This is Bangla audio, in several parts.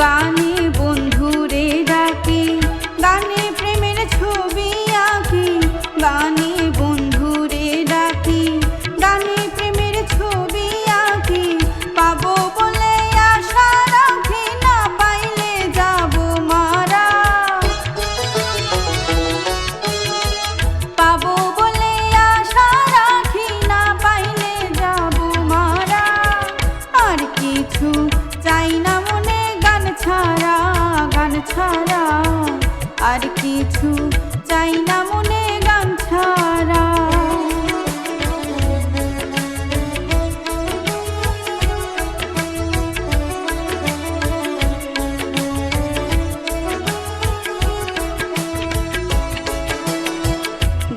গানে বন্ধুরে ডাকি, গানে প্রেমের ছবি আঁকি। গানে বন্ধুরে ডাকি, গানে প্রেমের ছবি আঁকি। পাবো বলে আশা রাখি, না পাইলে যাব মারা। পাবো বলে আশা রাখি, না পাইলে যাব মারা। আর কিছু চাই না মনে গান ছাড়া, গান ছাড়া। আর কিছু চাই না মনে গান ছাড়া।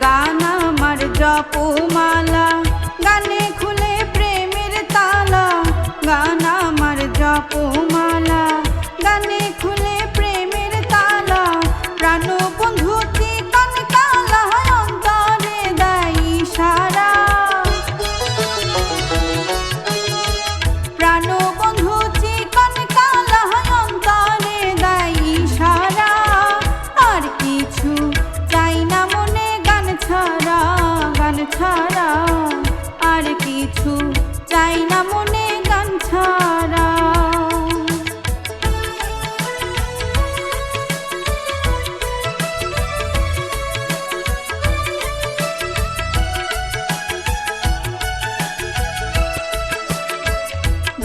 গান আমার জপমালা, গানে খুলে প্রেমের তালা। গান আমার জপমালা, গানে খুলে প্রেমের তালা। প্রাণ বন্ধু চিকন কালা, অন্তরে দেয় ইশারা। প্রাণ বন্ধু চিকন কালা, অন্তরে দেয় ইশারা। আর কিছু চাই না মনে গান ছাড়া, গান ছাড়া। আর কিছু চাই না মনে গান ছাড়া।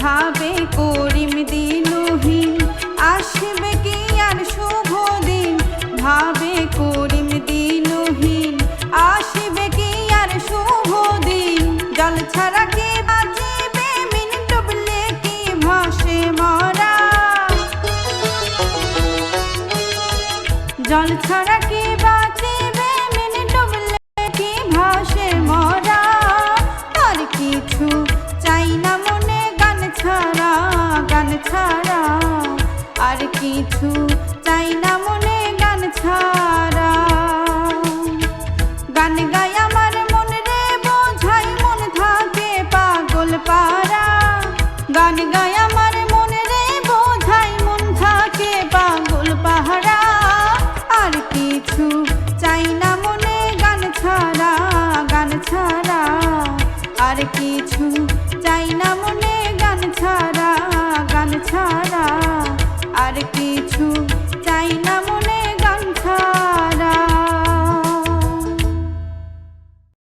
ভাবে করিম দিনহীন, আসবে কি আর শুভ দিন। ভাবে করিম দিনহীন, আসবে কি আর শুভ দিন। জল ছাড়া কি বাঁচিবে মিন, ডুবলে কি ভাসে মরা। জল ছাড়া কি বাঁচিবে মিন, ডুবলে কি ভাসে মরা। আর কিছু চাই না মনে গান ছাড়া, গান ছাড়া। আর কিছু চাই না মনে গান ছাড়া। গান গাই আমার মন রে বোঝাই, মন থাকে পাগল পারা। গান গাই আমার মন রে বোঝাই, মন থাকে পাগল পাহারা। আর কিছু চাই না মনে গান ছাড়া, গান ছাড়া। আর কিছু চাই না মনে গান ছাড়া, গান ছাড়া। আর কিছু চাই না মনে গান ছাড়া।